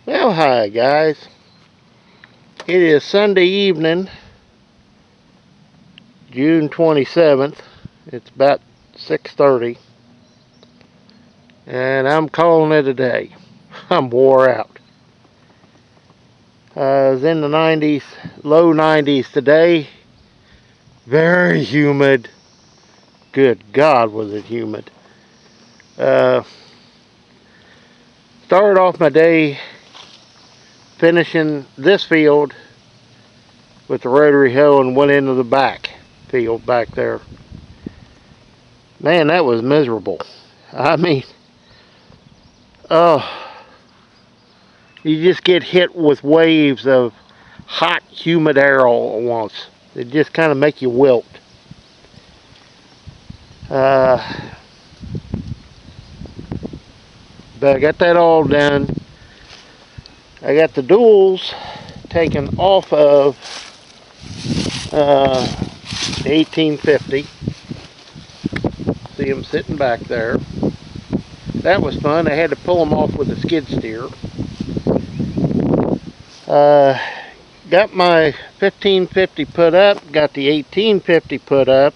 Well, hi guys. It is Sunday evening, June 27th. It's about 6:30, and I'm calling it a day. I'm wore out. I was in the 90s, low 90s today. Very humid. Good God, was it humid. Started off my day finishing this field with the rotary hoe and went into the back field back there. Man, that was miserable. I mean, you just get hit with waves of hot, humid air all at once. It just kind of make you wilt. But I got that all done. I got the duals taken off of the 1850. See them sitting back there. That was fun. I had to pull them off with a skid steer. Got my 1550 put up. Got the 1850 put up.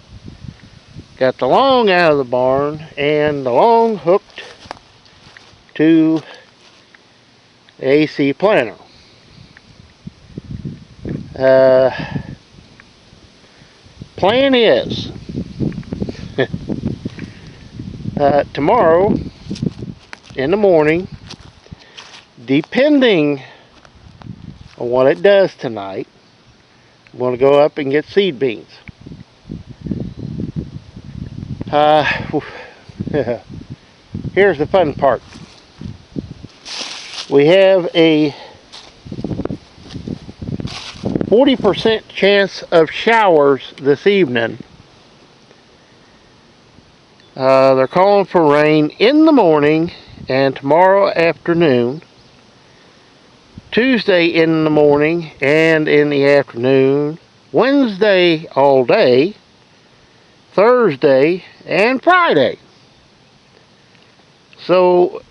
Got the long out of the barn, and the long hooked to the AC planter. Plan is tomorrow in the morning, depending on what it does tonight, I'm going to go up and get seed beans. Here's the fun part. We have a 40% chance of showers this evening. They're calling for rain in the morning and tomorrow afternoon. Tuesday in the morning and in the afternoon. Wednesday all day. Thursday and Friday. So,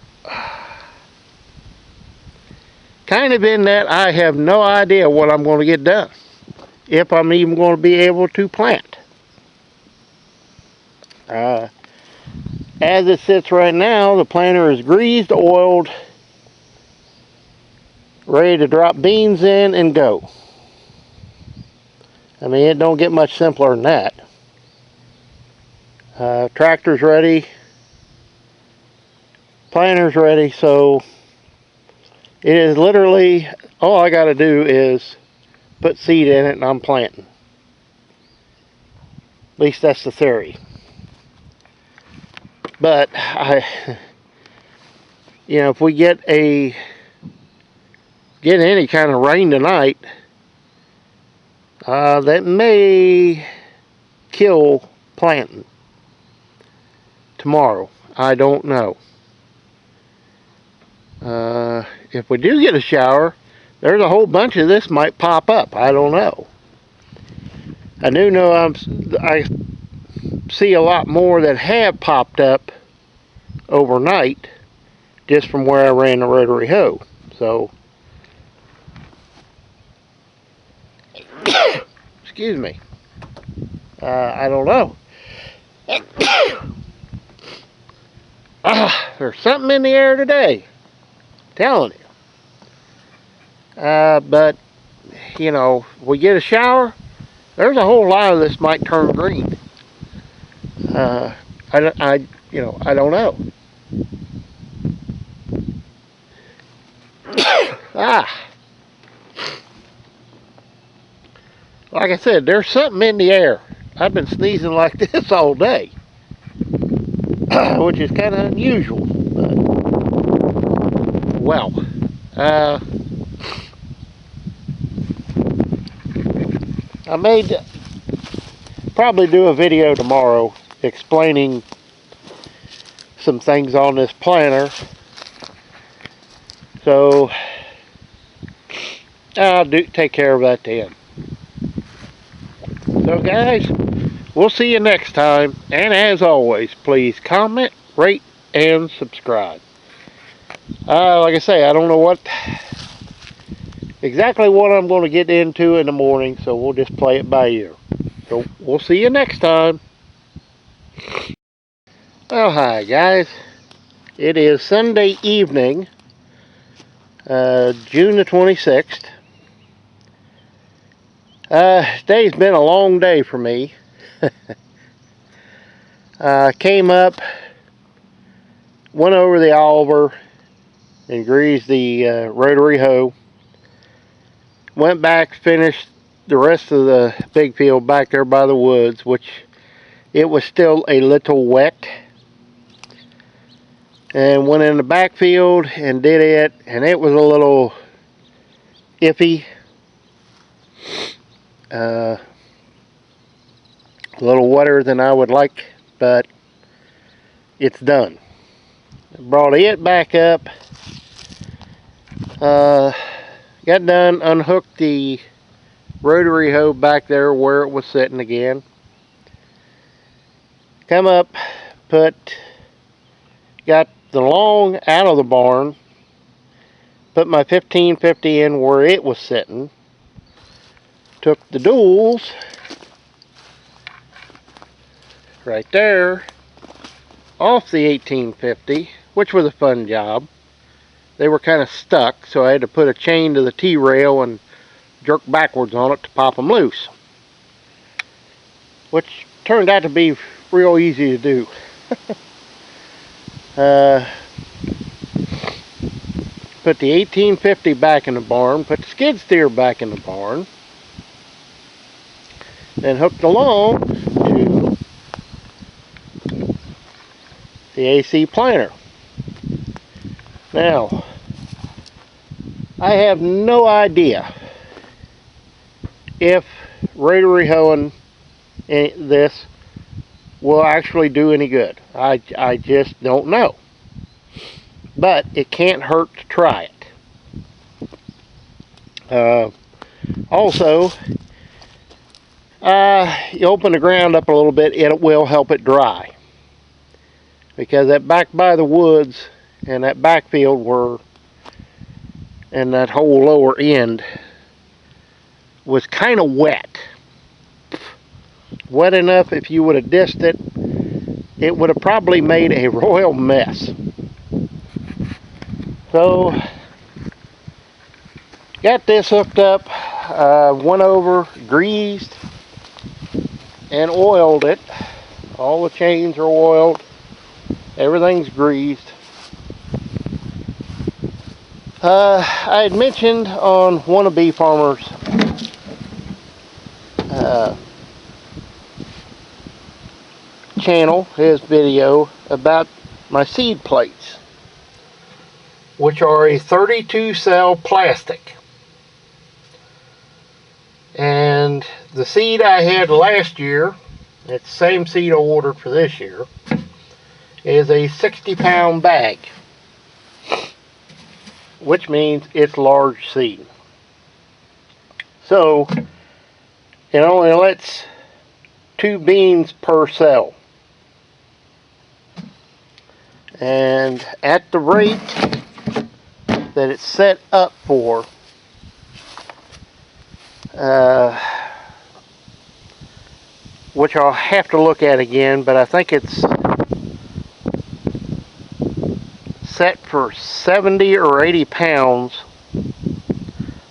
kind of in that I have no idea what I'm going to get done. If I'm even going to be able to plant. As it sits right now, the planter is greased, oiled, ready to drop beans in and go. I mean, it don't get much simpler than that. Tractor's ready. Planter's ready, so it is literally, all I got to do is put seed in it and I'm planting. At least that's the theory. But if we get any kind of rain tonight, that may kill planting tomorrow. I don't know. If we do get a shower, there's a whole bunch of this might pop up. I don't know. I do know I see a lot more that have popped up overnight just from where I ran the rotary hoe. So, excuse me. I don't know. There's something in the air today. Telling you. But we get a shower, there's a whole lot of this might turn green. I don't know. Like I said, there's something in the air. I've been sneezing like this all day, which is kind of unusual. But, well, I may probably do a video tomorrow explaining some things on this planter. So I'll take care of that then. So guys, we'll see you next time. And as always, please comment, rate, and subscribe. Like I say, I don't know what exactly what I'm going to get into in the morning, so we'll just play it by ear. So we'll see you next time. Well, hi guys. It is Sunday evening, June the 26th. Today's been a long day for me. Came up, went over the Oliver and greased the rotary hoe. Went back, finished the rest of the big field back there by the woods, which it was still a little wet. And went in the backfield and did it, and it was a little iffy. A little wetter than I would like, but it's done. Brought it back up. Got done, unhooked the rotary hoe back there where it was sitting again. Come up, got the long out of the barn, put my 1550 in where it was sitting, took the duals right there off the 1850, which was a fun job. They were kind of stuck, so I had to put a chain to the T-rail and jerk backwards on it to pop them loose, which turned out to be real easy to do. Put the 1850 back in the barn, put the skid steer back in the barn, and hooked along to the AC planter. Now, I have no idea if rotary hoeing this will actually do any good. I just don't know. But it can't hurt to try it. Also, you open the ground up a little bit, it will help it dry. Because that back by the woods and that backfield and that whole lower end was kind of wet. Wet enough if you would have dished it, it would have probably made a royal mess. So, got this hooked up, went over, greased, and oiled it. All the chains are oiled, everything's greased. I had mentioned on one of Bee Farmer's channel, his video, about my seed plates, which are a 32 cell plastic. And the seed I had last year, it's the same seed I ordered for this year, is a 60-pound bag, which means it's large seed. So it only lets 2 beans per cell. And at the rate that it's set up for, which I'll have to look at again, but I think it's set for 70 or 80 pounds,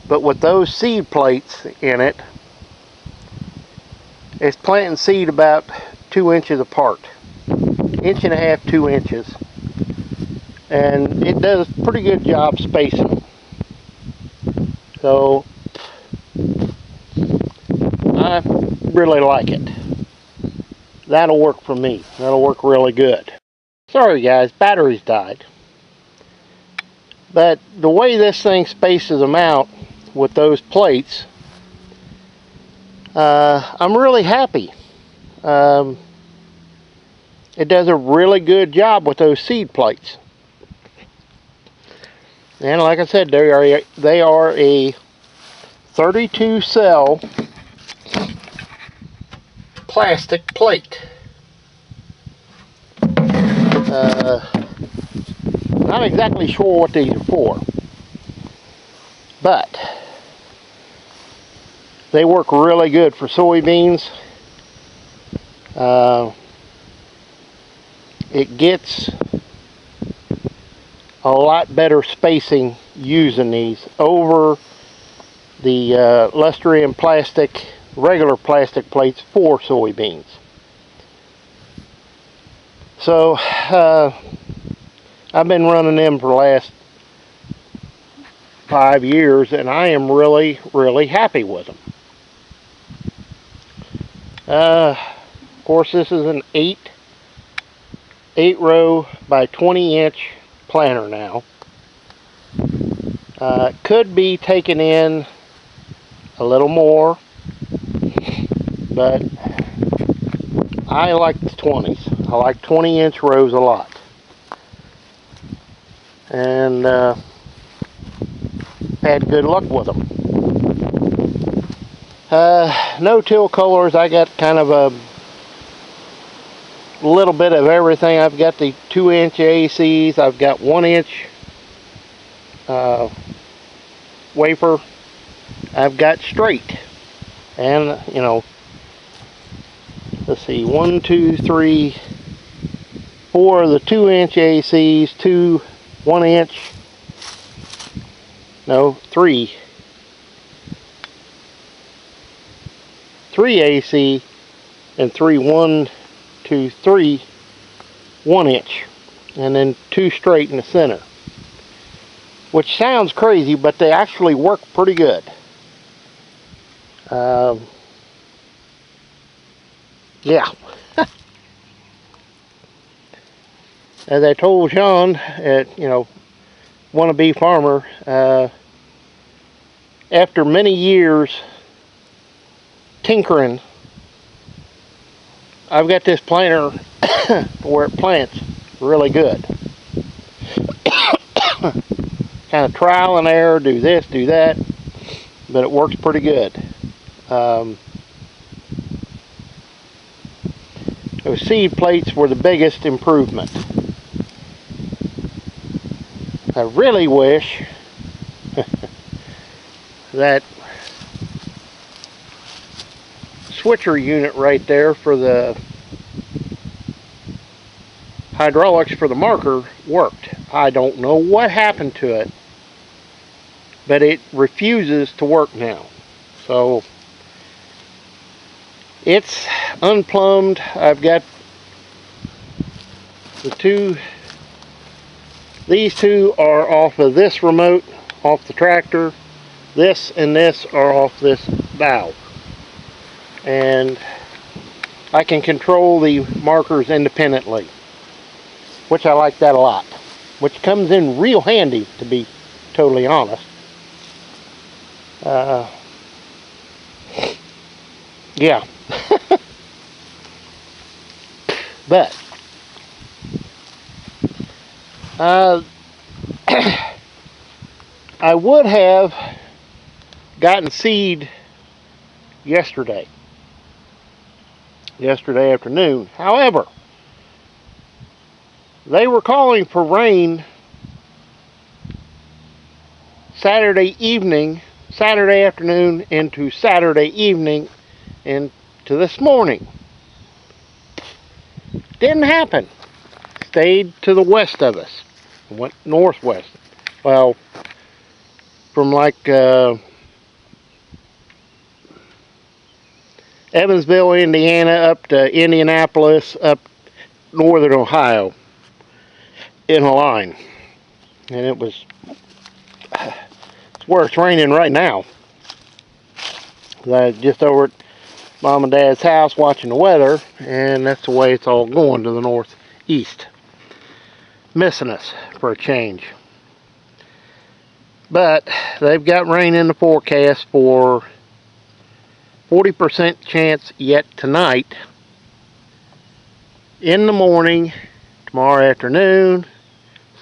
but with those seed plates in it, it's planting seed about 2 inches apart, 1.5 inches, 2 inches, and it does a pretty good job spacing them. So I really like it. That'll work for me. That'll work really good. Sorry guys, batteries died. But the way this thing spaces them out with those plates, I'm really happy. It does a really good job with those seed plates. And like I said, they are a 32 cell plastic plate. Not exactly sure what these are for, but They work really good for soybeans. It gets a lot better spacing using these over the Lustrian plastic, regular plastic plates for soybeans. So I've been running them for the last 5 years, and I am really happy with them. Of course, this is an 8 row by 20-inch planter now. Could be taken in a little more, but I like the 20s. I like 20-inch rows a lot. And had good luck with them. No-till colors, I got kind of a little bit of everything. I've got the 2-inch ACs, I've got 1-inch wafer, I've got straight, and you know, let's see, 1, 2, 3, 4 of the 2-inch ACs, 2 1-inch, no, 3 AC, and 3 1, 2, 3 1-inch, and then 2 straight in the center. Which sounds crazy, but they actually work pretty good. Yeah. As I told Sean, wannabe farmer, after many years tinkering, I've got this planter where it plants really good. Kind of trial and error, do this, do that, but it works pretty good. Those seed plates were the biggest improvement. I really wish that switcher unit right there for the hydraulics for the marker worked. I don't know what happened to it, but it refuses to work now. So it's unplumbed. I've got these two are off of this remote, off the tractor. This and this are off this valve. And I can control the markers independently, which I like that a lot. Which comes in real handy, to be totally honest. Yeah. But I would have gotten seed yesterday afternoon. However, they were calling for rain Saturday afternoon into Saturday evening into this morning. Didn't happen. Stayed to the west of us. Went northwest. Well, from like Evansville, Indiana, up to Indianapolis, up northern Ohio, in a line. And it's where it's raining right now. I'm just over at Mom and Dad's house watching the weather, and that's the way it's all going, to the northeast. Missing us for a change. But they've got rain in the forecast for 40% chance yet tonight, in the morning, tomorrow afternoon,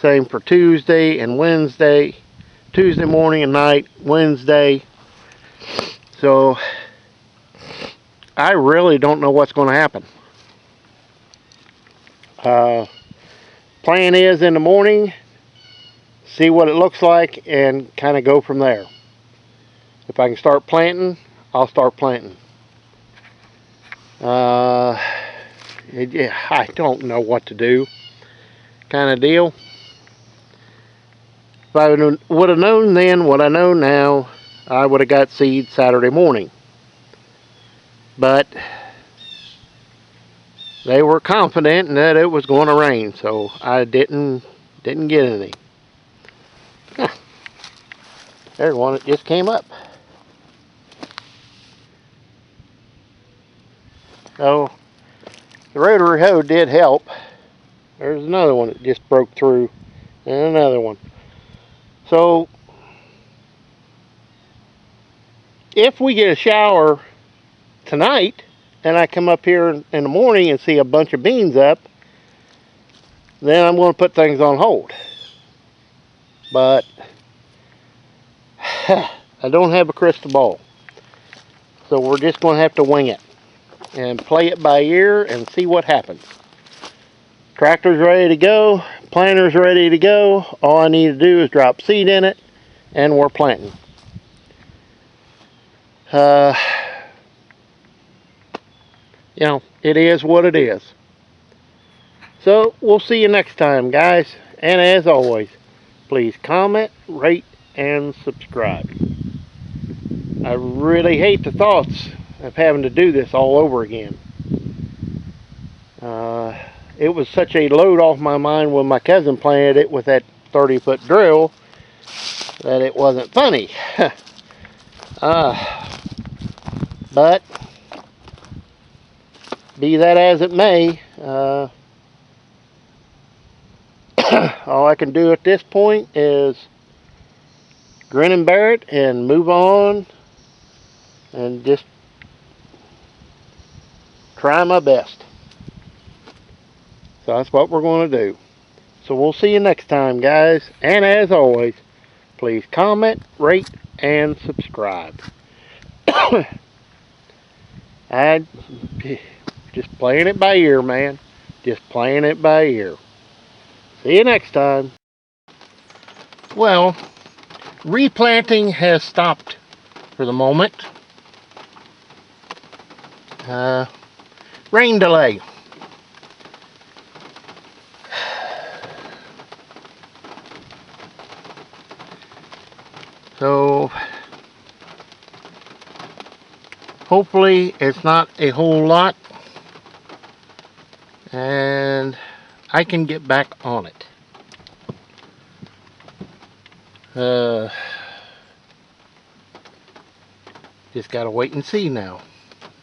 same for Tuesday and Wednesday, Tuesday morning and night, Wednesday. So I really don't know what's going to happen. Plan is in the morning, see what it looks like, and kind of go from there. If I can start planting, I'll start planting. I don't know what to do, kind of deal. If I would have known then what I know now, I would have got seed Saturday morning. But they were confident that it was going to rain, so I didn't get any. Huh. There's one that just came up. Oh, the rotary hoe did help. There's another one that just broke through, and another one. So if we get a shower tonight and I come up here in the morning and see a bunch of beans up, then I'm going to put things on hold. But I don't have a crystal ball, so we're just going to have to wing it and play it by ear and see what happens. Tractor's ready to go, planter's ready to go. All I need to do is drop seed in it and we're planting. You know, it is what it is. So we'll see you next time, guys. And as always, please comment, rate, and subscribe. I really hate the thoughts of having to do this all over again. It was such a load off my mind when my cousin planted it with that 30-foot drill that it wasn't funny. But be that as it may, all I can do at this point is grin and bear it and move on and just try my best. So that's what we're going to do. So we'll see you next time, guys. And as always, please comment, rate, and subscribe. I'm just playing it by ear, man. Just playing it by ear. See you next time. Well, replanting has stopped for the moment. Rain delay. So hopefully it's not a whole lot and I can get back on it. Just gotta wait and see now.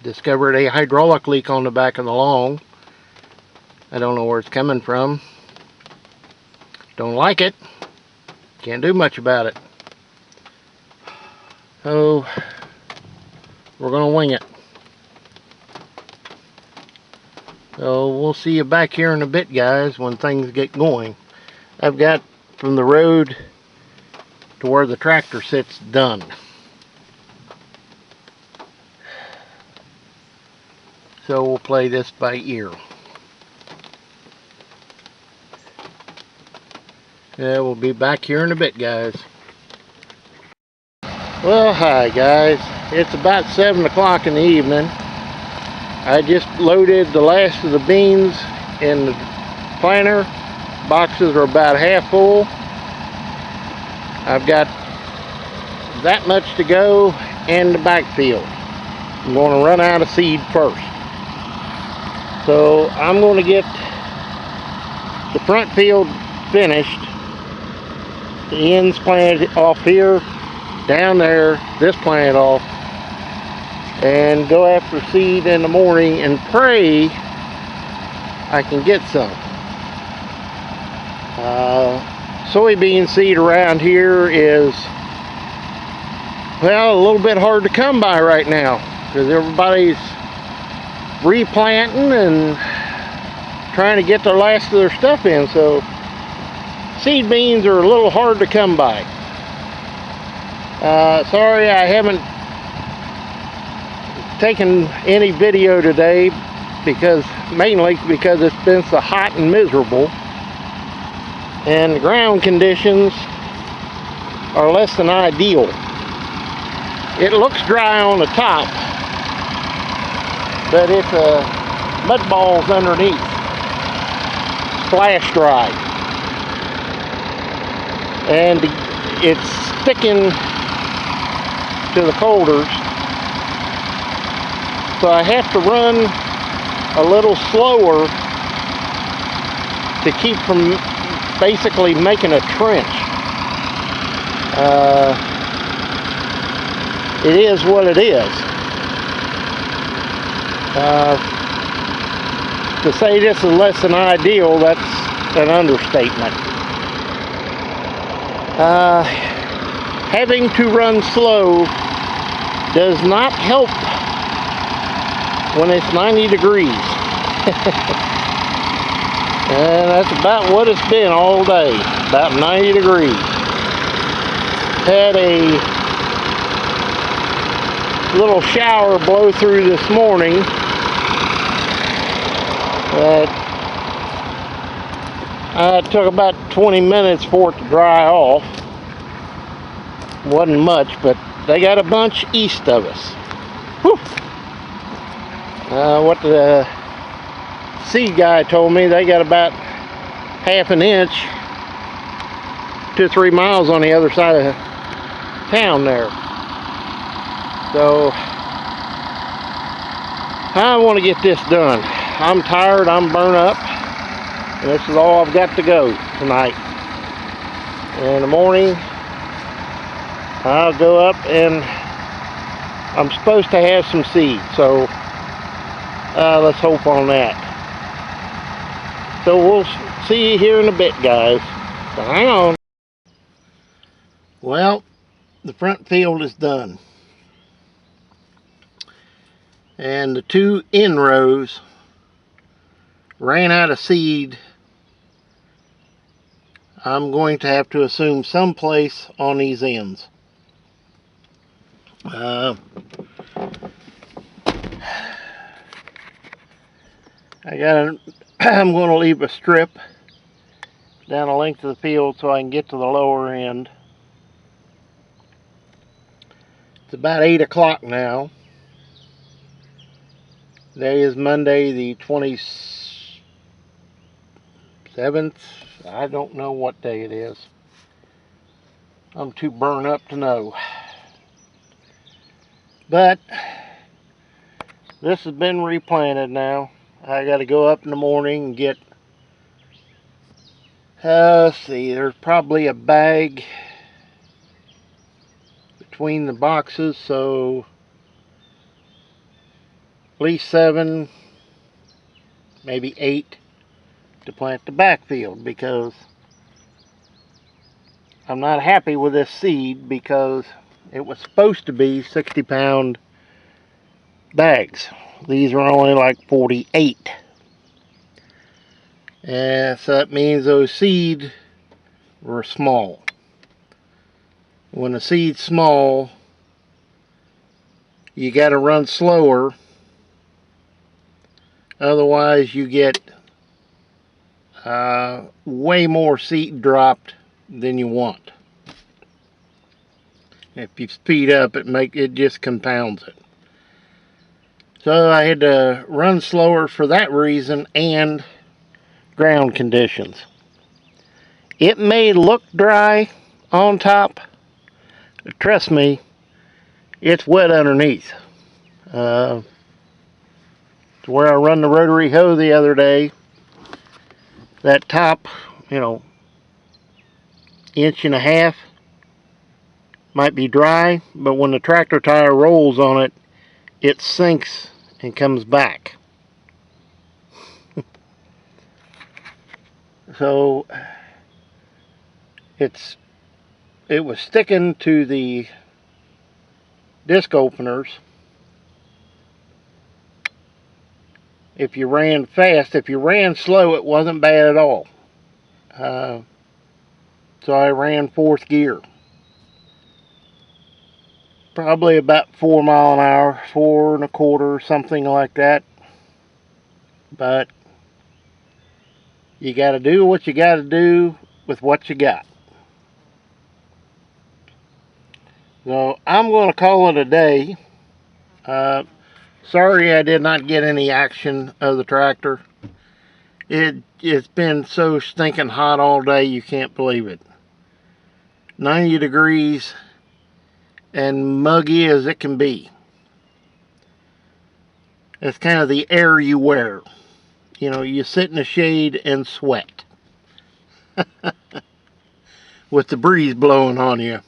Discovered a hydraulic leak on the back of the long. I don't know where it's coming from. Don't like it. Can't do much about it. So we're gonna wing it. So we'll see you back here in a bit, guys, when things get going. I've got from the road to where the tractor sits done. So we'll play this by ear. Yeah, we'll be back here in a bit, guys. Well, hi guys. It's about 7 o'clock in the evening. I just loaded the last of the beans in the planter. Boxes are about half full. I've got that much to go in the backfield. I'm going to run out of seed first. So I'm going to get the front field finished. The ends planted off here, down there, this plant off, and go after seed in the morning and pray I can get some. Soybean seed around here is, well, a little bit hard to come by right now because everybody's replanting and trying to get the last of their stuff in, so seed beans are a little hard to come by. Sorry I haven't taken any video today, mainly because it's been so hot and miserable and the ground conditions are less than ideal. It looks dry on the top, but it's mud balls underneath, splash dry, and it's sticking to the coulters, so I have to run a little slower to keep from basically making a trench. It is what it is. To say this is less than ideal, that's an understatement. Having to run slow does not help when it's 90 degrees. And that's about what it's been all day, about 90 degrees. Had a little shower blow through this morning. It took about 20 minutes for it to dry off. Wasn't much, but they got a bunch east of us. Whew. What the seed guy told me, they got about half an inch, 2 or 3 miles on the other side of town there. So I want to get this done. I'm tired, I'm burnt up, and this is all I've got to go tonight. In the morning I'll go up, and I'm supposed to have some seed, so let's hope on that. So we'll see you here in a bit, guys. So hang on. Well, the front field is done, and the 2 end rows ran out of seed. I'm going to have to assume someplace on these ends. I'm going to leave a strip down the length of the field so I can get to the lower end. It's about 8 o'clock now. Today is Monday the 27th. I don't know what day it is. I'm too burned up to know. But this has been replanted now. I got to go up in the morning and get, let's see, there's probably a bag between the boxes, so at least 7, maybe 8 to plant the backfield, because I'm not happy with this seed, because it was supposed to be 60-pound bags. These are only like 48. And so that means those seed were small. When the seed's small, you got to run slower. Otherwise, you get way more seed dropped than you want. If you speed up, it just compounds it. So I had to run slower for that reason, and ground conditions. It may look dry on top. Trust me, it's wet underneath. To where I run the rotary hoe the other day, that top, 1.5 inches might be dry, but when the tractor tire rolls on it, it sinks and comes back. So it was sticking to the disc openers. If you ran fast, if you ran slow, it wasn't bad at all. So I ran 4th gear. Probably about 4 mile an hour, 4 1/4, something like that. But you got to do what you got to do with what you got. So I'm going to call it a day. Sorry I did not get any action of the tractor. It's been so stinking hot all day, you can't believe it. 90 degrees and muggy as it can be. It's kind of the air you wear. You know, you sit in the shade and sweat with the breeze blowing on you.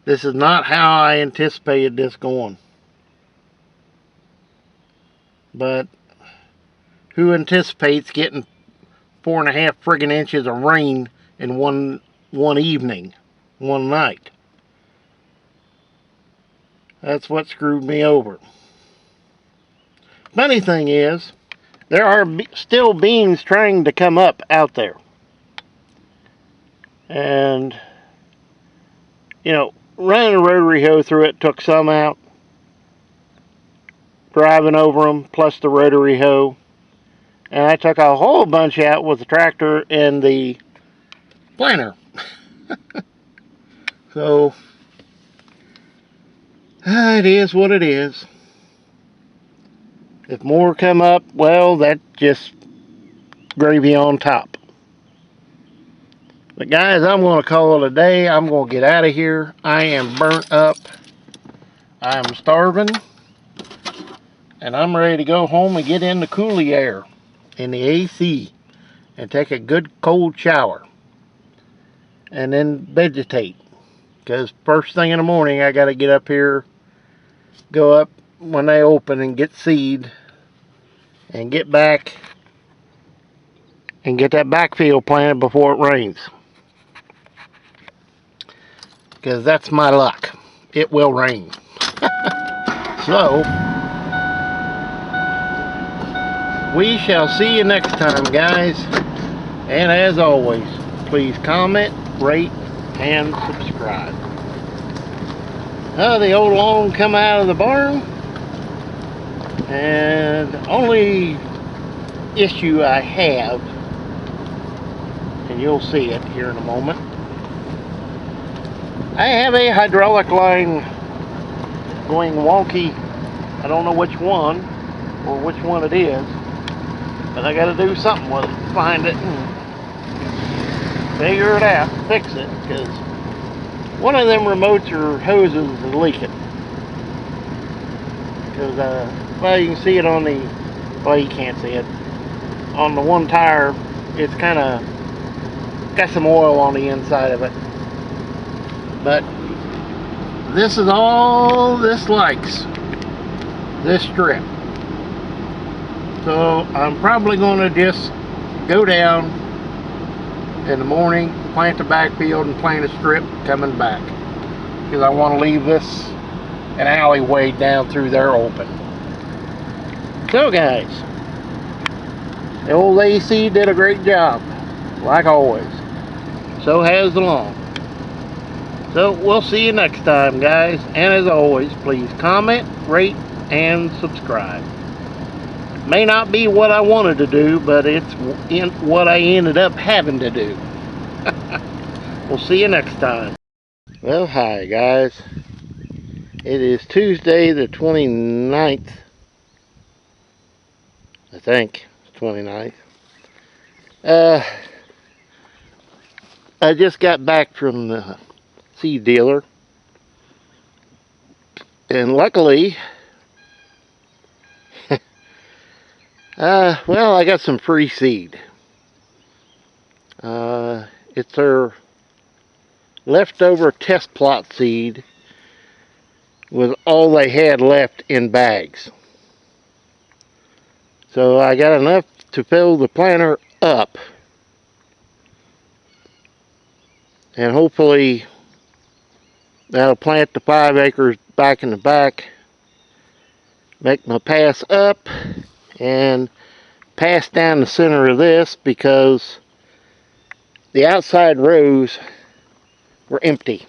This is not how I anticipated this going. But who anticipates getting 4.5 friggin' inches of rain in one evening, one night? That's what screwed me over. Funny thing is, there are still beans trying to come up out there. And, you know, running a rotary hoe through it took some out. Driving over them, plus the rotary hoe. And I took a whole bunch out with the tractor and the planter. So, it is what it is. If more come up, well, that's just gravy on top. But guys, I'm going to call it a day. I'm going to get out of here. I am burnt up. I am starving. And I'm ready to go home and get in the coolie air in the AC and take a good cold shower. And then vegetate. Because first thing in the morning, I got to get up here, go up when they open and get seed, and get back and get that backfield planted before it rains. Because that's my luck. It will rain. So, we shall see you next time, guys. And as always, please comment, rate, and subscribe. The old lawn come out of the barn. And the only issue I have, and you'll see it here in a moment, I have a hydraulic line going wonky. I don't know which one or which one it is, but I got to do something with it, find it and figure it out, fix it, because one of them remotes or hoses is leaking. Because well, you can see it on the, well, you can't see it on the one tire. It's kind of got some oil on the inside of it. But this is all this likes, this strip. So I'm probably going to just go down in the morning, plant the backfield and plant a strip coming back. Because I want to leave this an alleyway down through there open. So guys, the old AC did a great job, like always. So has the lawn. So we'll see you next time, guys. And as always, please comment, rate, and subscribe. May not be what I wanted to do, but it's what I ended up having to do. We'll see you next time. Well, hi guys. It is Tuesday the 29th. I think it's 29th. I just got back from the seed dealer, and luckily well, I got some free seed. It's their leftover test plot seed with all they had left in bags. So I got enough to fill the planter up, and hopefully that'll plant the 5 acres back in the back, make my pass up, and pass down the center of this, because the outside rows were empty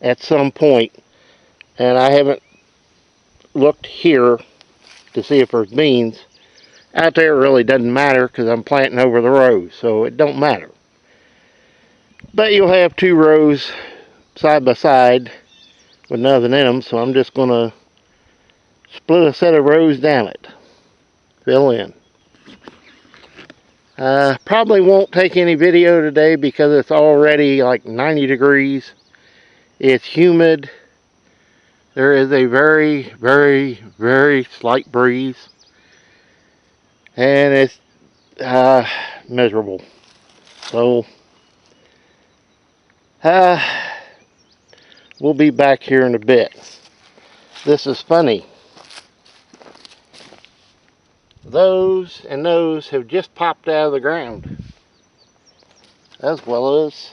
at some point, and I haven't looked here to see if there's beans. Out there it really doesn't matter because I'm planting over the rows, so it don't matter. But you'll have 2 rows side by side with nothing in them, so I'm just going to split a set of rows down it. Fill in. Probably won't take any video today because it's already like 90 degrees. It's humid. There is a very, very, very slight breeze. And it's miserable. So, we'll be back here in a bit. This is funny. Those and those have just popped out of the ground, as well as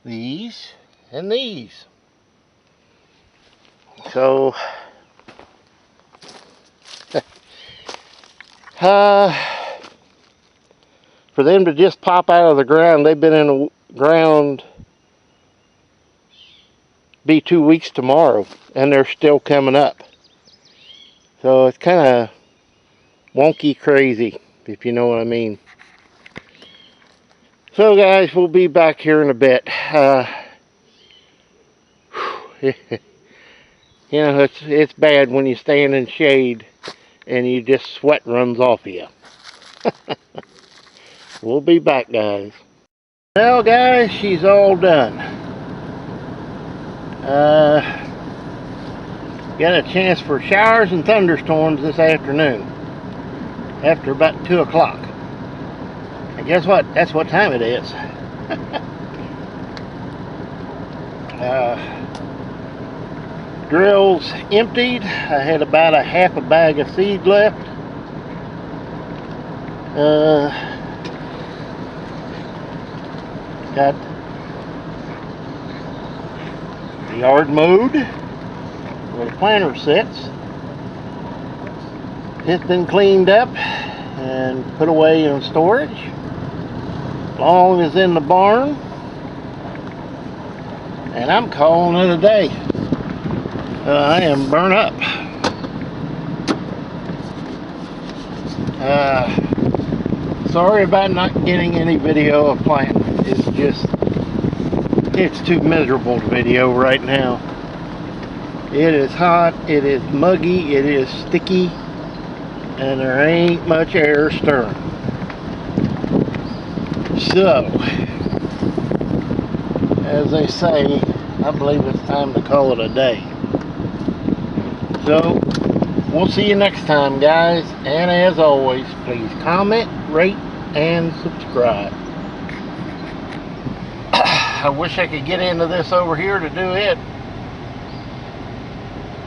these and these. So, for them to just pop out of the ground, they've been in the ground be 2 weeks tomorrow, and they're still coming up. So it's kind of wonky crazy, if you know what I mean. So guys, we'll be back here in a bit. You know, it's bad when you stand in shade and you just sweat runs off of you. We'll be back, guys. Well guys, she's all done. Got a chance for showers and thunderstorms this afternoon after about 2 o'clock. And guess what? That's what time it is. Drills emptied. I had about a half a bag of seed left. Got the yard mowed where the planter sits. It's been cleaned up and put away in storage. Long as in the barn. And I'm calling it a day. I am burnt up. Sorry about not getting any video of planting. It's too miserable to video right now. It is hot, it is muggy, it is sticky, and there ain't much air stirring. So, as they say, I believe it's time to call it a day. So, we'll see you next time, guys. And as always, please comment, rate, and subscribe. I wish I could get into this over here to do it.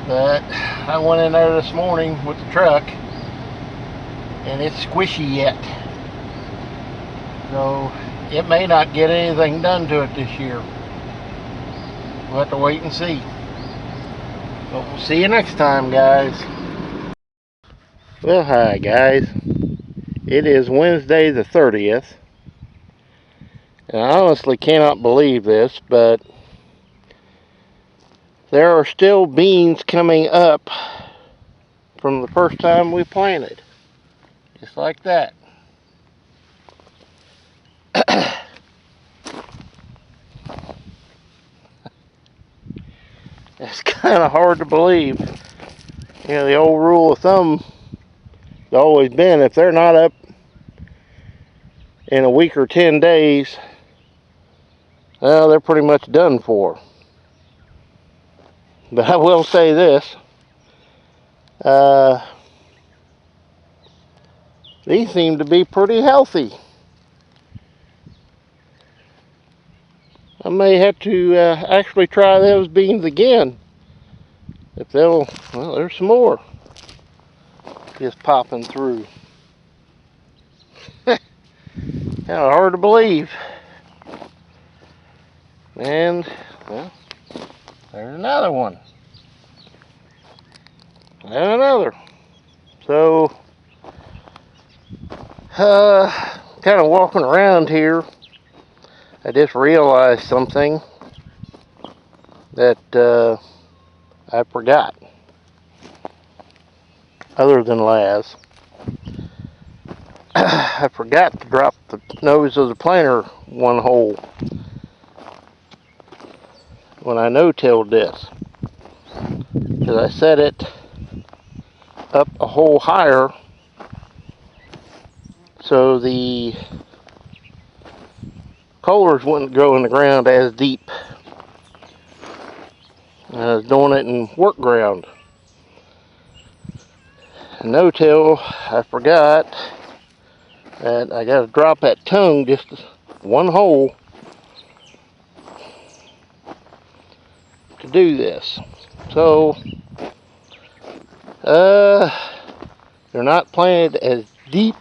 But I went in there this morning with the truck and it's squishy yet. So it may not get anything done to it this year. We'll have to wait and see. But we'll see you next time, guys. Well, hi guys. It is Wednesday the 30th. And I honestly cannot believe this, but there are still beans coming up from the first time we planted. Just like that. It's kind of hard to believe. You know, the old rule of thumb has always been, if they're not up in a week or 10 days, well, they're pretty much done for. But I will say this. These seem to be pretty healthy. I may have to actually try those beans again. If they'll, well, there's some more just popping through. Kind of hard to believe. And, well, there's another one. And another. So, kind of walking around here, I just realized something that I forgot. Other than Laz. I forgot to drop the nose of the planter one hole. when I no-tilled this, because I set it up a hole higher so the collards wouldn't grow in the ground as deep. I was doing it in work ground. No-till, I forgot that I got to drop that tongue just one hole to do this. So they're not planted as deep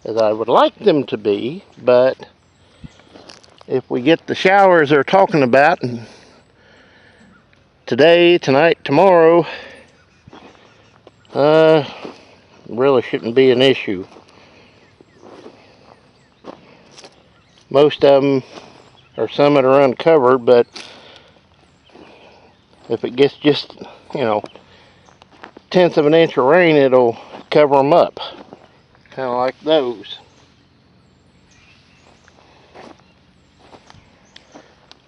as I would like them to be, but if we get the showers they're talking about today, tonight, tomorrow, really shouldn't be an issue. Most of them are some that are uncovered, but if it gets just, tenths of an inch of rain, it'll cover them up, kind of like those.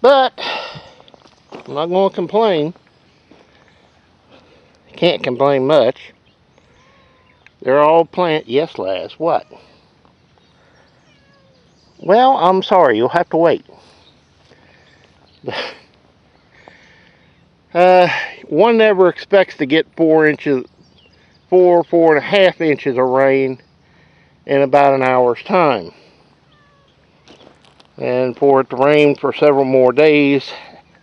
But I'm not going to complain. Can't complain much. They're all planted. Yes, lass. What? Well, I'm sorry. You'll have to wait. One never expects to get 4.5 inches of rain in about an hour's time. And for it to rain for several more days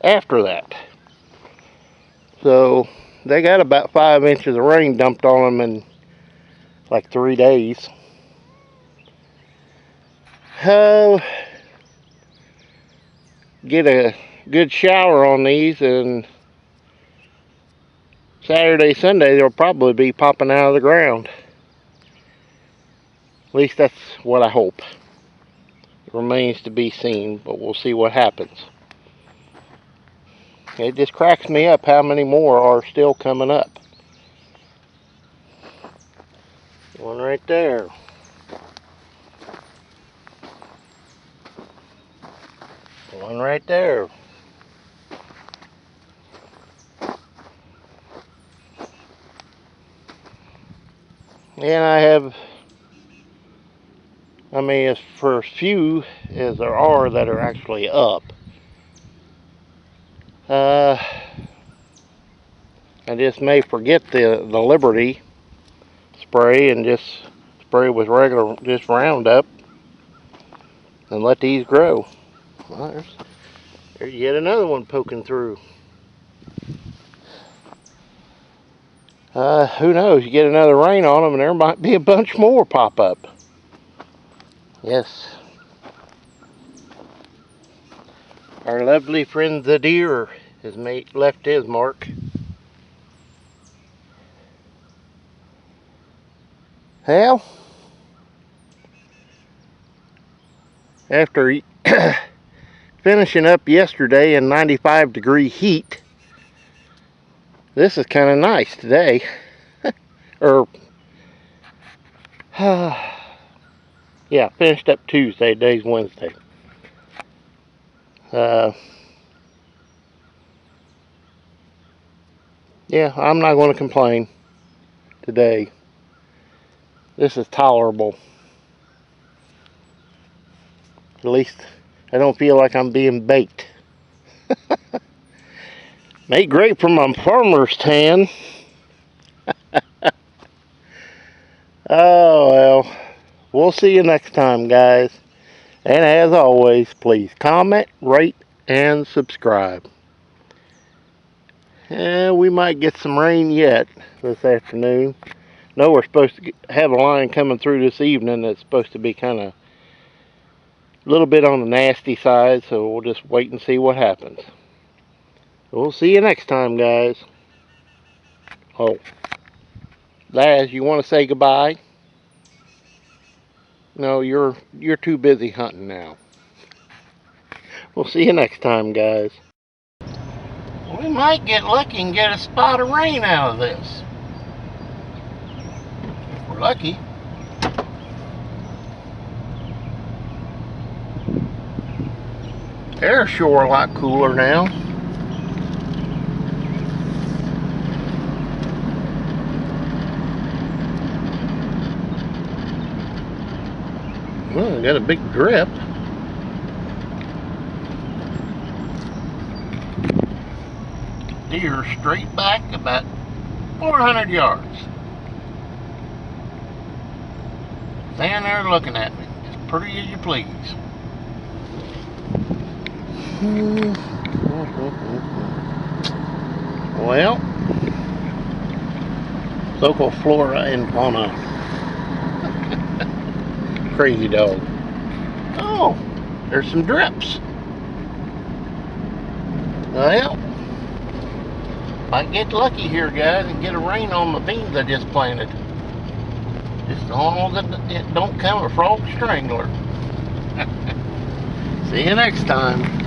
after that. So they got about 5 inches of rain dumped on them in like 3 days. Get a good shower on these, and Saturday, Sunday they'll probably be popping out of the ground. At least that's what I hope. It remains to be seen, but we'll see what happens. It just cracks me up how many more are still coming up. One right there. One right there. And I have, as for as few as there are that are actually up, I just may forget the Liberty spray and just spray with regular, just Roundup, and let these grow. Well, there's yet another one poking through. Who knows? You get another rain on them and there might be a bunch more pop up. Yes. Our lovely friend the deer has left his mark. Well, after finishing up yesterday in 95-degree heat, this is kind of nice today. Yeah, finished up Tuesday, today's Wednesday. Yeah, I'm not going to complain today. This is tolerable. At least I don't feel like I'm being baked. Made great for my farmer's tan. Oh, well. We'll see you next time, guys. And as always, please comment, rate, and subscribe. And we might get some rain yet this afternoon. No, we're supposed to have a line coming through this evening that's supposed to be kind of a little bit on the nasty side, so we'll just wait and see what happens. We'll see you next time, guys. Oh, Laz, you want to say goodbye? No, you're too busy hunting now. We'll see you next time, guys. We might get lucky and get a spot of rain out of this. If we're lucky. Air's sure a lot cooler now. Well, I got a big drip. Deer straight back about 400 yards. Standing there looking at me, as pretty as you please. Well, local flora and fauna. Crazy dog. Oh, there's some drips. Well, might get lucky here, guys, and get a rain on the beans I just planted. Just on that it don't come a frog strangler. See you next time.